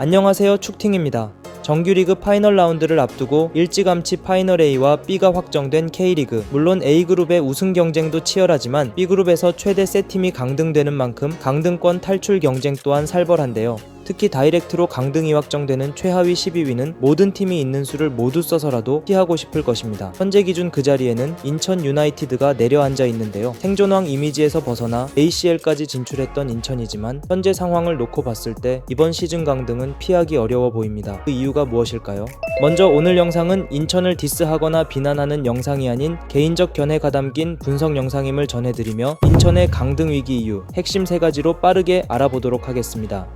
안녕하세요, 축팅입니다. 정규리그 파이널 라운드를 앞두고 일찌감치 파이널 A와 B가 확정된 K리그. 물론 A그룹의 우승 경쟁도 치열하지만 B그룹에서 최대 세 팀이 강등되는 만큼 강등권 탈출 경쟁 또한 살벌한데요. 특히 다이렉트로 강등이 확정되는 최하위 12위는 모든 팀이 있는 수를 모두 써서라도 피하고 싶을 것입니다. 현재 기준 그 자리에는 인천 유나이티드가 내려앉아 있는데요. 생존왕 이미지에서 벗어나 ACL까지 진출했던 인천이지만 현재 상황을 놓고 봤을 때 이번 시즌 강등은 피하기 어려워 보입니다. 그 이유가 무엇일까요? 먼저 오늘 영상은 인천을 디스하거나 비난하는 영상이 아닌 개인적 견해가 담긴 분석 영상임을 전해드리며 인천의 강등 위기 이유, 핵심 3가지로 빠르게 알아보도록 하겠습니다.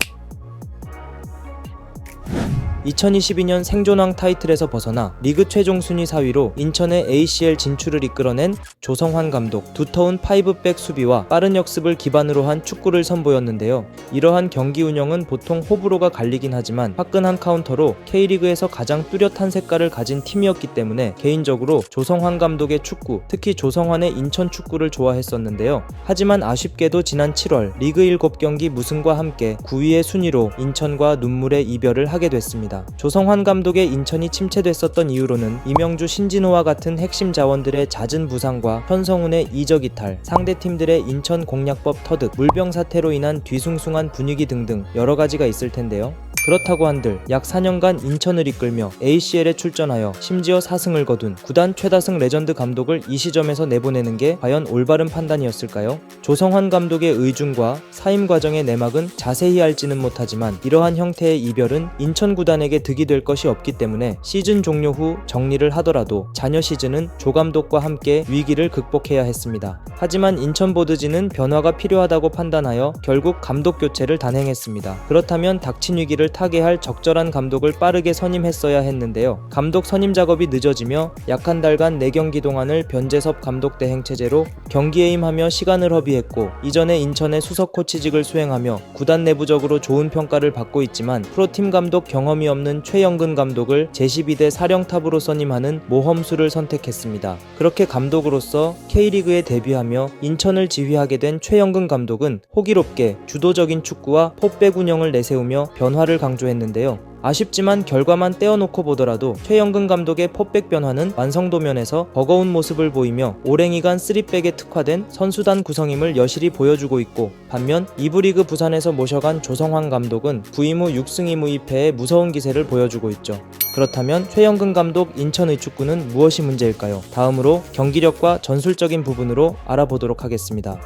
2022년 생존왕 타이틀에서 벗어나 리그 최종 순위 4위로 인천의 ACL 진출을 이끌어낸 조성환 감독. 두터운 5백 수비와 빠른 역습을 기반으로 한 축구를 선보였는데요. 이러한 경기 운영은 보통 호불호가 갈리긴 하지만 화끈한 카운터로 K리그에서 가장 뚜렷한 색깔을 가진 팀이었기 때문에 개인적으로 조성환 감독의 축구, 특히 조성환의 인천 축구를 좋아했었는데요. 하지만 아쉽게도 지난 7월 리그 7경기 무승과 함께 9위의 순위로 인천과 눈물의 이별을 하게 됐습니다. 조성환 감독의 인천이 침체됐었던 이유로는 이명주, 신진호와 같은 핵심 자원들의 잦은 부상과 현성훈의 이적 이탈, 상대팀들의 인천 공략법 터득, 물병 사태로 인한 뒤숭숭한 분위기 등등 여러 가지가 있을 텐데요. 그렇다고 한들 약 4년간 인천을 이끌며 ACL에 출전하여 심지어 4승을 거둔 구단 최다승 레전드 감독을 이 시점에서 내보내는 게 과연 올바른 판단이었을까요? 조성환 감독의 의중과 사임 과정의 내막은 자세히 알지는 못하지만 이러한 형태의 이별은 인천 구단에게 득이 될 것이 없기 때문에 시즌 종료 후 정리를 하더라도 잔여 시즌은 조 감독과 함께 위기를 극복해야 했습니다. 하지만 인천보드진은 변화가 필요하다고 판단하여 결국 감독 교체를 단행했습니다. 그렇다면 닥친 위기를 타개할 적절한 감독을 빠르게 선임했어야 했는데요. 감독 선임 작업이 늦어지며 약 한 달간 4경기 동안을 변재섭 감독 대행 체제로 경기에 임하며 시간을 허비했고 이전에 인천의 수석 코치직을 수행하며 구단 내부적으로 좋은 평가를 받고 있지만 프로팀 감독 경험이 없는 최영근 감독을 제12대 사령탑으로 선임하는 모험수를 선택했습니다. 그렇게 감독으로서 K리그에 데뷔하며 인천을 지휘하게 된 최영근 감독은 호기롭게 주도적인 축구와 포백 운영을 내세우며 변화를 강조했는데요. 아쉽지만 결과만 떼어놓고 보더라도 최영근 감독의 포백 변화는 완성도 면에서 버거운 모습을 보이며 오랭이간 3백에 특화된 선수단 구성임을 여실히 보여주고 있고, 반면 2부 리그 부산에서 모셔간 조성환 감독은 부임 후 6승 2무 2패의 무서운 기세를 보여주고 있죠. 그렇다면 최영근 감독 인천의 축구는 무엇이 문제일까요? 다음으로 경기력과 전술적인 부분으로 알아보도록 하겠습니다.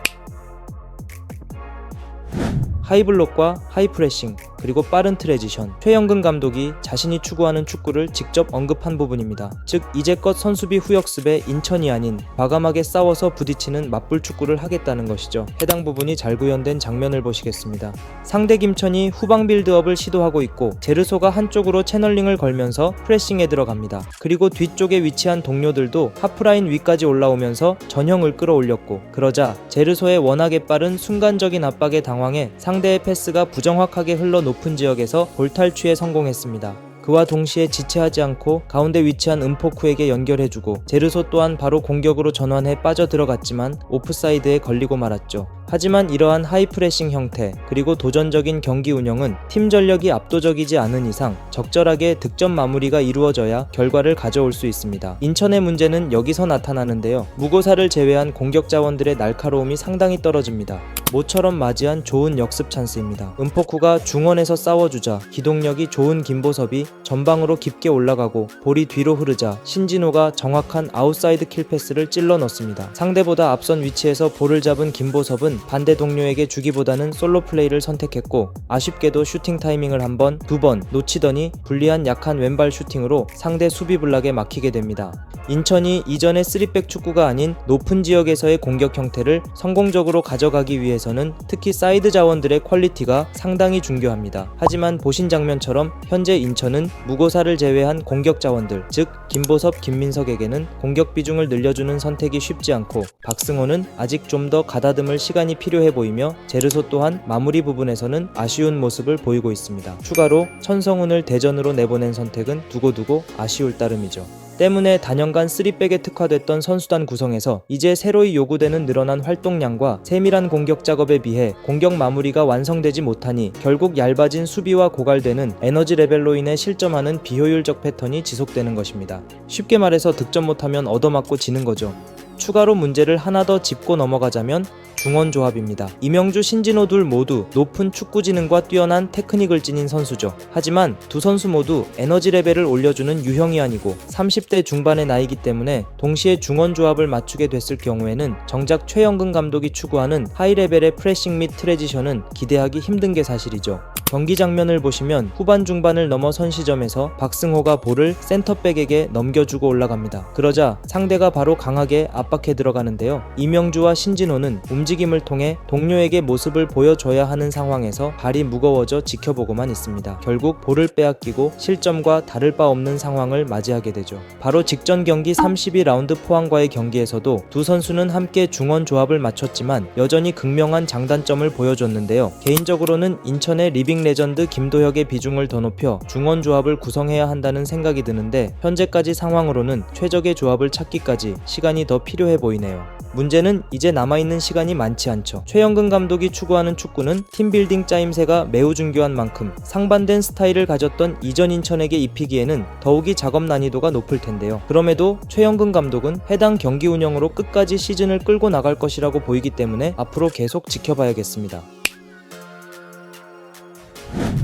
하이블록과 하이프레싱, 그리고 빠른 트레지션. 최영근 감독이 자신이 추구하는 축구를 직접 언급한 부분입니다. 즉 이제껏 선수비 후역습에 인천이 아닌 과감하게 싸워서 부딪히는 맞불 축구를 하겠다는 것이죠. 해당 부분이 잘 구현된 장면을 보시겠습니다. 상대 김천이 후방 빌드업을 시도하고 있고 제르소가 한쪽으로 채널링을 걸면서 프레싱에 들어갑니다. 그리고 뒤쪽에 위치한 동료들도 하프라인 위까지 올라오면서 전형을 끌어올렸고, 그러자 제르소의 워낙에 빠른 순간적인 압박에 당황해 상대의 패스가 부정확하게 흘러 높은 지역에서 볼 탈취에 성공했습니다. 그와 동시에 지체하지 않고 가운데 위치한 은포쿠에게 연결해주고 제르소 또한 바로 공격으로 전환해 빠져들어갔지만 오프사이드에 걸리고 말았죠. 하지만 이러한 하이프레싱 형태 그리고 도전적인 경기 운영은 팀 전력이 압도적이지 않은 이상 적절하게 득점 마무리가 이루어져야 결과를 가져올 수 있습니다. 인천의 문제는 여기서 나타나는데요. 무고사를 제외한 공격 자원들의 날카로움이 상당히 떨어집니다. 모처럼 맞이한 좋은 역습 찬스입니다. 은포쿠가 중원에서 싸워주자 기동력이 좋은 김보섭이 전방으로 깊게 올라가고 볼이 뒤로 흐르자 신진호가 정확한 아웃사이드 킬 패스를 찔러 넣습니다. 상대보다 앞선 위치에서 볼을 잡은 김보섭은 반대 동료에게 주기보다는 솔로 플레이를 선택했고 아쉽게도 슈팅 타이밍을 한 번, 2번 놓치더니 불리한 약한 왼발 슈팅으로 상대 수비 블락에 막히게 됩니다. 인천이 이전의 3백 축구가 아닌 높은 지역에서의 공격 형태를 성공적으로 가져가기 위해서는 특히 사이드 자원들의 퀄리티가 상당히 중요합니다. 하지만 보신 장면처럼 현재 인천은 무고사를 제외한 공격 자원들, 즉 김보섭, 김민석에게는 공격 비중을 늘려주는 선택이 쉽지 않고 박승호는 아직 좀 더 가다듬을 시간이 필요해 보이며 제르소 또한 마무리 부분에서는 아쉬운 모습을 보이고 있습니다. 추가로 천성훈을 대전으로 내보낸 선택은 두고두고 아쉬울 따름이죠. 때문에 단연간 3백에 특화됐던 선수단 구성에서 이제 새로이 요구되는 늘어난 활동량과 세밀한 공격 작업에 비해 공격 마무리가 완성되지 못하니 결국 얇아진 수비와 고갈되는 에너지 레벨로 인해 실점하는 비효율적 패턴이 지속되는 것입니다. 쉽게 말해서 득점 못하면 얻어맞고 지는 거죠. 추가로 문제를 하나 더 짚고 넘어가자면 중원 조합입니다. 이명주, 신진호 둘 모두 높은 축구 지능과 뛰어난 테크닉을 지닌 선수죠. 하지만 두 선수 모두 에너지 레벨을 올려주는 유형이 아니고 30대 중반의 나이기 때문에 동시에 중원 조합을 맞추게 됐을 경우에는 정작 최영근 감독이 추구하는 하이 레벨의 프레싱 및 트레지션은 기대하기 힘든 게 사실이죠. 경기 장면을 보시면 후반 중반을 넘어선 시점에서 박승호가 볼을 센터백에게 넘겨주고 올라갑니다. 그러자 상대가 바로 강하게 압박해 들어가는데요. 이명주와 신진호는 움직임을 통해 동료에게 모습을 보여줘야 하는 상황에서 발이 무거워져 지켜보고만 있습니다. 결국 볼을 빼앗기고 실점과 다를 바 없는 상황을 맞이하게 되죠. 바로 직전 경기 32라운드 포항과의 경기에서도 두 선수는 함께 중원 조합을 맞췄지만 여전히 극명한 장단점을 보여줬는데요. 개인적으로는 인천의 리빙 레전드 김도혁의 비중을 더 높여 중원 조합을 구성해야 한다는 생각이 드는데 현재까지 상황으로는 최적의 조합을 찾기까지 시간이 더 필요해 보이네요. 문제는 이제 남아있는 시간이 많지 않죠. 최영근 감독이 추구하는 축구는 팀빌딩 짜임새가 매우 중요한 만큼 상반된 스타일을 가졌던 이전 인천에게 입히기에는 더욱이 작업 난이도가 높을 텐데요. 그럼에도 최영근 감독은 해당 경기 운영으로 끝까지 시즌을 끌고 나갈 것이라고 보이기 때문에 앞으로 계속 지켜봐야겠습니다.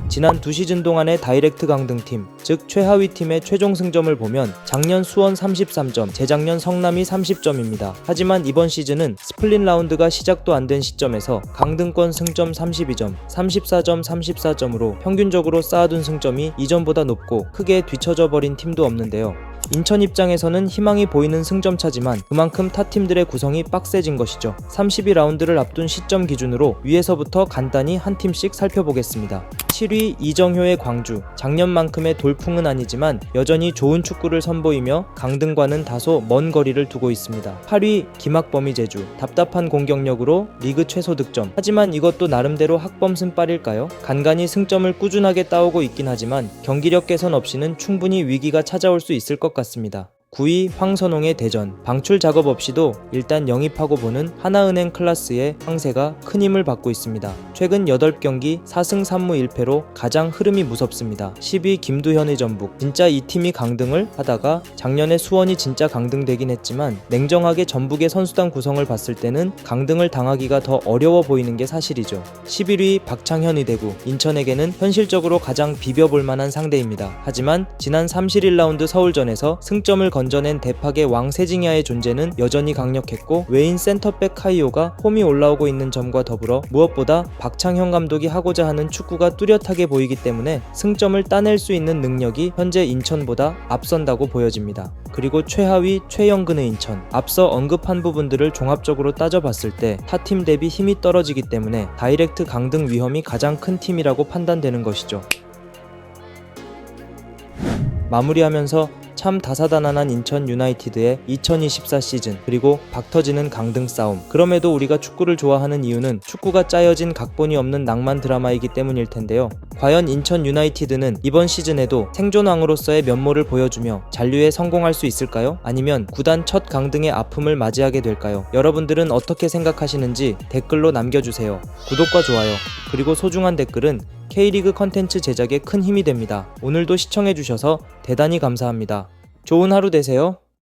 지난 2시즌 동안의 다이렉트 강등팀, 즉 최하위 팀의 최종 승점을 보면 작년 수원 33점, 재작년 성남이 30점입니다. 하지만 이번 시즌은 스플릿 라운드가 시작도 안 된 시점에서 강등권 승점 32점, 34점, 34점으로 평균적으로 쌓아둔 승점이 이전보다 높고 크게 뒤처져 버린 팀도 없는데요. 인천 입장에서는 희망이 보이는 승점차지만 그만큼 타 팀들의 구성이 빡세진 것이죠. 32라운드를 앞둔 시점 기준으로 위에서부터 간단히 한 팀씩 살펴보겠습니다. 7위 이정효의 광주, 작년만큼의 돌풍은 아니지만 여전히 좋은 축구를 선보이며 강등과는 다소 먼 거리를 두고 있습니다. 8위 김학범이 제주, 답답한 공격력으로 리그 최소 득점. 하지만 이것도 나름대로 학범 승빨일까요? 간간히 승점을 꾸준하게 따오고 있긴 하지만 경기력 개선 없이는 충분히 위기가 찾아올 수 있을 것 같습니다. 9위 황선홍의 대전, 방출 작업 없이도 일단 영입하고 보는 하나은행 클라스의 황새가 큰 힘을 받고 있습니다. 최근 8경기 4승 3무 1패로 가장 흐름이 무섭습니다. 10위 김두현의 전북, 진짜 이 팀이 강등을 하다가 작년에 수원이 진짜 강등되긴 했지만 냉정하게 전북의 선수단 구성을 봤을 때는 강등을 당하기가 더 어려워 보이는 게 사실이죠. 11위 박창현의 대구, 인천에게는 현실적으로 가장 비벼볼 만한 상대입니다. 하지만 지난 31라운드 서울전에서 승점을 건져낸 대팍의 왕 세징야의 존재는 여전히 강력했고 외인 센터백 카이오가 홈이 올라오고 있는 점과 더불어 무엇보다 박창현 감독이 하고자 하는 축구가 뚜렷하게 보이기 때문에 승점을 따낼 수 있는 능력이 현재 인천보다 앞선다고 보여집니다. 그리고 최하위 최영근의 인천, 앞서 언급한 부분들을 종합적으로 따져봤을 때 타 팀 대비 힘이 떨어지기 때문에 다이렉트 강등 위험이 가장 큰 팀이라고 판단되는 것이죠. 마무리하면서 참 다사다난한 인천 유나이티드의 2024 시즌, 그리고 박터지는 강등 싸움. 그럼에도 우리가 축구를 좋아하는 이유는 축구가 짜여진 각본이 없는 낭만 드라마이기 때문일 텐데요. 과연 인천 유나이티드는 이번 시즌에도 생존왕으로서의 면모를 보여주며 잔류에 성공할 수 있을까요? 아니면 구단 첫 강등의 아픔을 맞이하게 될까요? 여러분들은 어떻게 생각하시는지 댓글로 남겨주세요. 구독과 좋아요, 그리고 소중한 댓글은 K리그 컨텐츠 제작에 큰 힘이 됩니다. 오늘도 시청해주셔서 대단히 감사합니다. 좋은 하루 되세요.